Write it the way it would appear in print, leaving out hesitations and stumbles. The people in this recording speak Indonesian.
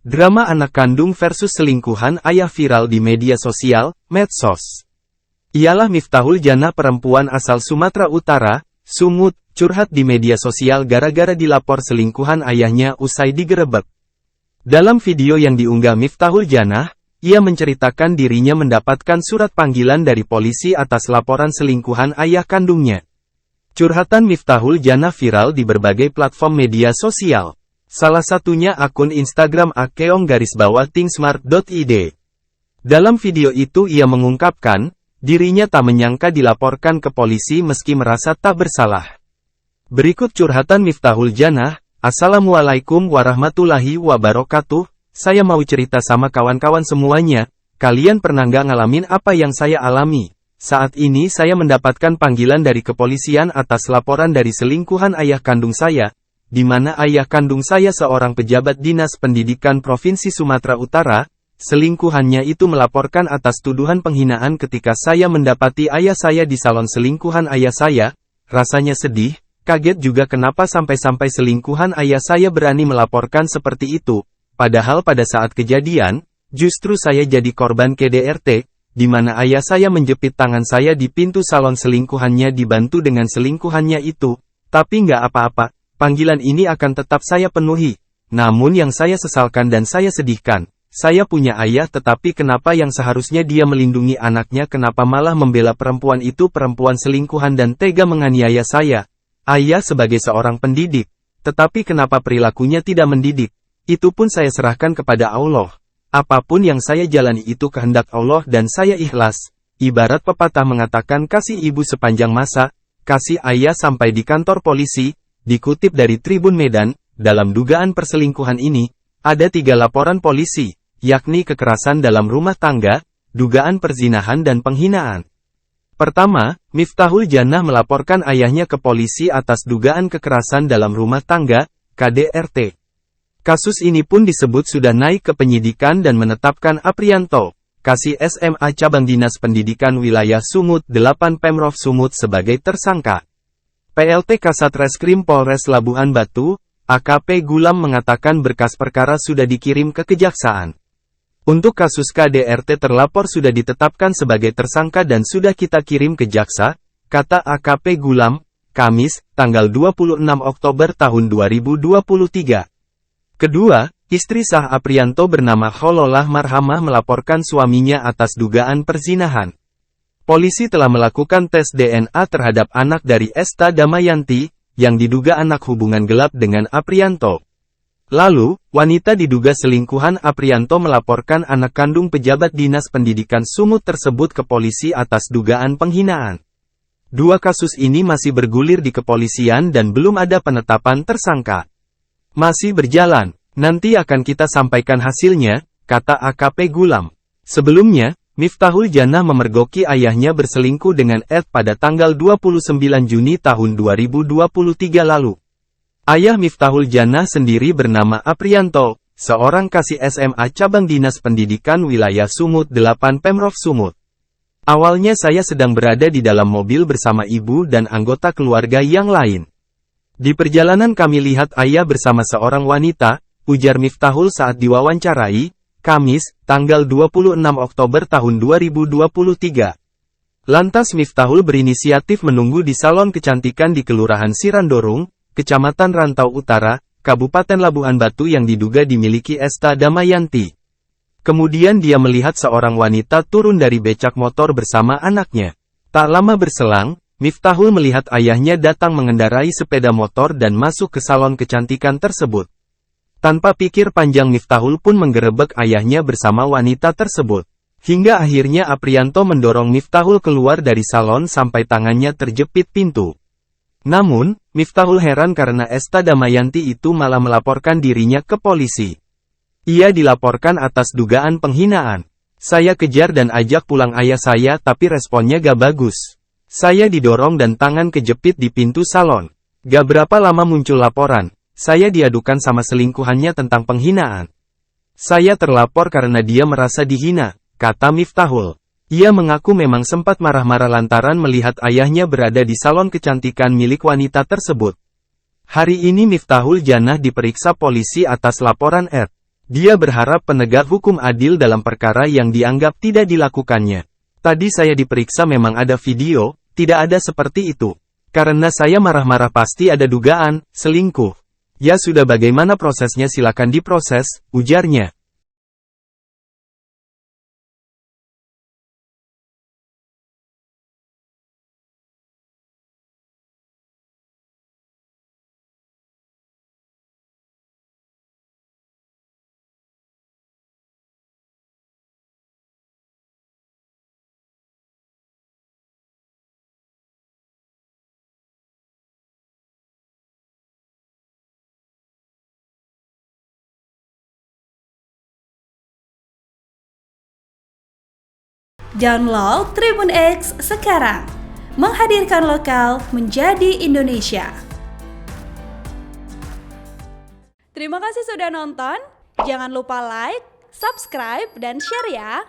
Drama anak kandung versus selingkuhan ayah viral di media sosial, medsos. Ialah Miftahul Janah, perempuan asal Sumatera Utara, Sumut, curhat di media sosial gara-gara dilapor selingkuhan ayahnya usai digerebek. Dalam video yang diunggah Miftahul Janah, ia menceritakan dirinya mendapatkan surat panggilan dari polisi atas laporan selingkuhan ayah kandungnya. Curhatan Miftahul Janah viral di berbagai platform media sosial. Salah satunya akun Instagram @keong_thingsmart.id. Dalam video itu ia mengungkapkan, dirinya tak menyangka dilaporkan ke polisi meski merasa tak bersalah. Berikut curhatan Miftahul Janah. Assalamualaikum warahmatullahi wabarakatuh, saya mau cerita sama kawan-kawan semuanya, kalian pernah nggak ngalamin apa yang saya alami? Saat ini saya mendapatkan panggilan dari kepolisian atas laporan dari selingkuhan ayah kandung saya, di mana ayah kandung saya seorang pejabat Dinas Pendidikan Provinsi Sumatera Utara. Selingkuhannya itu melaporkan atas tuduhan penghinaan ketika saya mendapati ayah saya di salon selingkuhan ayah saya. Rasanya sedih, kaget juga kenapa sampai-sampai selingkuhan ayah saya berani melaporkan seperti itu. Padahal pada saat kejadian, justru saya jadi korban KDRT, di mana ayah saya menjepit tangan saya di pintu salon selingkuhannya dibantu dengan selingkuhannya itu. Tapi nggak apa-apa. Panggilan ini akan tetap saya penuhi. Namun yang saya sesalkan dan saya sedihkan, saya punya ayah tetapi kenapa yang seharusnya dia melindungi anaknya kenapa malah membela perempuan itu, perempuan selingkuhan dan tega menganiaya saya. Ayah sebagai seorang pendidik, tetapi kenapa perilakunya tidak mendidik? Itu pun saya serahkan kepada Allah. Apapun yang saya jalani itu kehendak Allah dan saya ikhlas. Ibarat pepatah mengatakan kasih ibu sepanjang masa, kasih ayah sampai di kantor polisi. Dikutip dari Tribun Medan, dalam dugaan perselingkuhan ini, ada 3 laporan polisi, yakni kekerasan dalam rumah tangga, dugaan perzinahan dan penghinaan. Pertama, Miftahul Janah melaporkan ayahnya ke polisi atas dugaan kekerasan dalam rumah tangga, KDRT. Kasus ini pun disebut sudah naik ke penyidikan dan menetapkan Aprianto, Kasih SMA Cabang Dinas Pendidikan Wilayah Sumut 8 Pemprov Sumut sebagai tersangka. PLT Kasat Reskrim Polres Labuhan Batu, AKP Gulam mengatakan berkas perkara sudah dikirim ke Kejaksaan. Untuk kasus KDRT terlapor sudah ditetapkan sebagai tersangka dan sudah kita kirim ke Jaksa, kata AKP Gulam, Kamis, tanggal 26 Oktober tahun 2023. Kedua, istri sah Aprianto bernama Khololah Marhamah melaporkan suaminya atas dugaan perzinahan. Polisi telah melakukan tes DNA terhadap anak dari Esta Damayanti, yang diduga anak hubungan gelap dengan Aprianto. Lalu, wanita diduga selingkuhan Aprianto melaporkan anak kandung pejabat Dinas Pendidikan Sumut tersebut ke polisi atas dugaan penghinaan. 2 kasus ini masih bergulir di kepolisian dan belum ada penetapan tersangka. Masih berjalan, nanti akan kita sampaikan hasilnya, kata AKP Gulam. Sebelumnya, Miftahul Janah memergoki ayahnya berselingkuh dengan Ed pada tanggal 29 Juni tahun 2023 lalu. Ayah Miftahul Janah sendiri bernama Aprianto, seorang kasih SMA Cabang Dinas Pendidikan Wilayah Sumut 8 Pemprov Sumut. Awalnya saya sedang berada di dalam mobil bersama ibu dan anggota keluarga yang lain. Di perjalanan kami lihat ayah bersama seorang wanita, ujar Miftahul saat diwawancarai, Kamis, tanggal 26 Oktober tahun 2023. Lantas Miftahul berinisiatif menunggu di salon kecantikan di Kelurahan Sirandorung, Kecamatan Rantau Utara, Kabupaten Labuhan Batu yang diduga dimiliki Esta Damayanti. Kemudian dia melihat seorang wanita turun dari becak motor bersama anaknya. Tak lama berselang, Miftahul melihat ayahnya datang mengendarai sepeda motor dan masuk ke salon kecantikan tersebut. Tanpa pikir panjang Miftahul pun menggerebek ayahnya bersama wanita tersebut. Hingga akhirnya Aprianto mendorong Miftahul keluar dari salon sampai tangannya terjepit pintu. Namun, Miftahul heran karena Esta Damayanti itu malah melaporkan dirinya ke polisi. Ia dilaporkan atas dugaan penghinaan. Saya kejar dan ajak pulang ayah saya tapi responnya gak bagus. Saya didorong dan tangan kejepit di pintu salon. Gak berapa lama muncul laporan. Saya diadukan sama selingkuhannya tentang penghinaan. Saya terlapor karena dia merasa dihina, kata Miftahul. Ia mengaku memang sempat marah-marah lantaran melihat ayahnya berada di salon kecantikan milik wanita tersebut. Hari ini Miftahul Janah diperiksa polisi atas laporan Ed. Dia berharap penegak hukum adil dalam perkara yang dianggap tidak dilakukannya. Tadi saya diperiksa memang ada video, tidak ada seperti itu. Karena saya marah-marah pasti ada dugaan, selingkuh. Ya sudah bagaimana prosesnya silakan diproses, ujarnya. Download Tribun X sekarang, menghadirkan lokal menjadi Indonesia. Terima kasih sudah nonton, jangan lupa like, subscribe, dan share ya!